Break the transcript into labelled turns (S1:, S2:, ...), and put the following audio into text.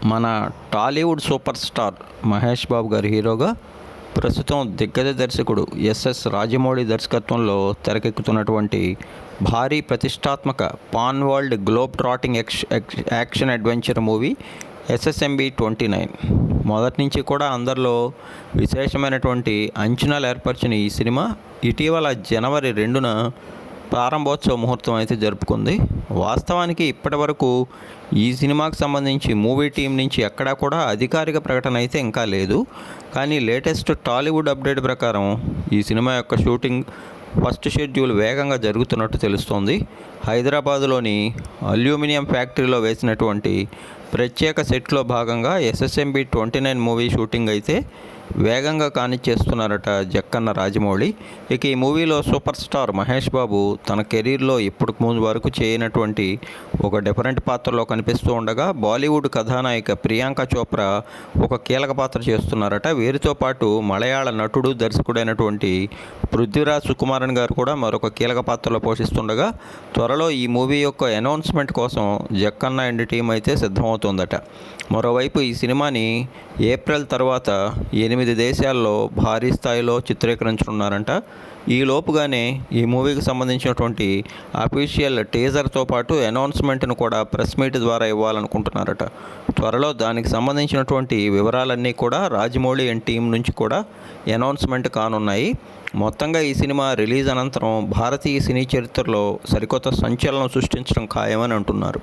S1: మన Tollywood super star Mahesh Babu గారి హీరోగా ప్రస్తుతం దిగ్గజ దర్శకుడు ఎస్ఎస్ రాజమౌళి దర్శకత్వంలో తెరకెక్కుతున్నటువంటి భారీ ప్రతిష్టాత్మక pan world globe trotting action adventure movie SSMB 29 మొదటి నుంచి కూడా అందరిలో విశేషమైనటువంటి అంచనాలు ఏర్పరిచిన ఈ సినిమా ఇటీవల జనవరి 2న ప్రారంభోత్సవ ముహూర్తం అయితే జరుపుకుంది. వాస్తవానికి ఇప్పటి వరకు ఈ సినిమాకి సంబంధించి మూవీ టీం నుంచి ఎక్కడా కూడా అధికారిక ప్రకటన అయితే ఇంకా లేదు. కానీ లేటెస్ట్ టాలీవుడ్ అప్డేట్ ప్రకారం ఈ సినిమా యొక్క షూటింగ్ ఫస్ట్ షెడ్యూల్ వేగంగా జరుగుతున్నట్టు తెలుస్తోంది. హైదరాబాదులోని అల్యూమినియం ఫ్యాక్టరీలో వేసినటువంటి ప్రత్యేక సెట్లో భాగంగా ఎస్ఎస్ఎంబి 29 మూవీ షూటింగ్ అయితే వేగంగా కానిచ్చేస్తున్నారట జక్కన్న రాజమౌళి. ఇక ఈ మూవీలో సూపర్ స్టార్ మహేష్ బాబు తన కెరీర్లో ఇప్పటికి ముందు వరకు చేయనటువంటి ఒక డిఫరెంట్ పాత్రలో కనిపిస్తూ ఉండగా, బాలీవుడ్ కథానాయిక ప్రియాంక చోప్రా ఒక కీలక పాత్ర చేస్తున్నారట. వీరితో పాటు మలయాళ నటుడు దర్శకుడైనటువంటి పృథ్వీరాజ్ సుకుమారన్ గారు కూడా మరొక కీలక పాత్రలో పోషిస్తుండగా, త్వరలో ఈ మూవీ యొక్క అనౌన్స్మెంట్ కోసం జక్కన్న అండ్ టీం అయితే సిద్ధమవుతోందట. మరోవైపు ఈ సినిమాని ఏప్రిల్ తర్వాత 8 దేశాల్లో భారీ స్థాయిలో చిత్రీకరించనున్నారంట. ఈ లోపుగానే ఈ మూవీకి సంబంధించినటువంటి అఫీషియల్ టీజర్తో పాటు అనౌన్స్మెంట్ను కూడా ప్రెస్ మీట్ ద్వారా ఇవ్వాలనుకుంటున్నారట. త్వరలో దానికి సంబంధించినటువంటి వివరాలన్నీ కూడా రాజమౌళి అండ్ టీం నుంచి కూడా అనౌన్స్మెంట్ కానున్నాయి. మొత్తంగా ఈ సినిమా రిలీజ్ అనంతరం భారతీయ సినీ చరిత్రలో సరికొత్త సంచలనం సృష్టించడం ఖాయమని అంటున్నారు.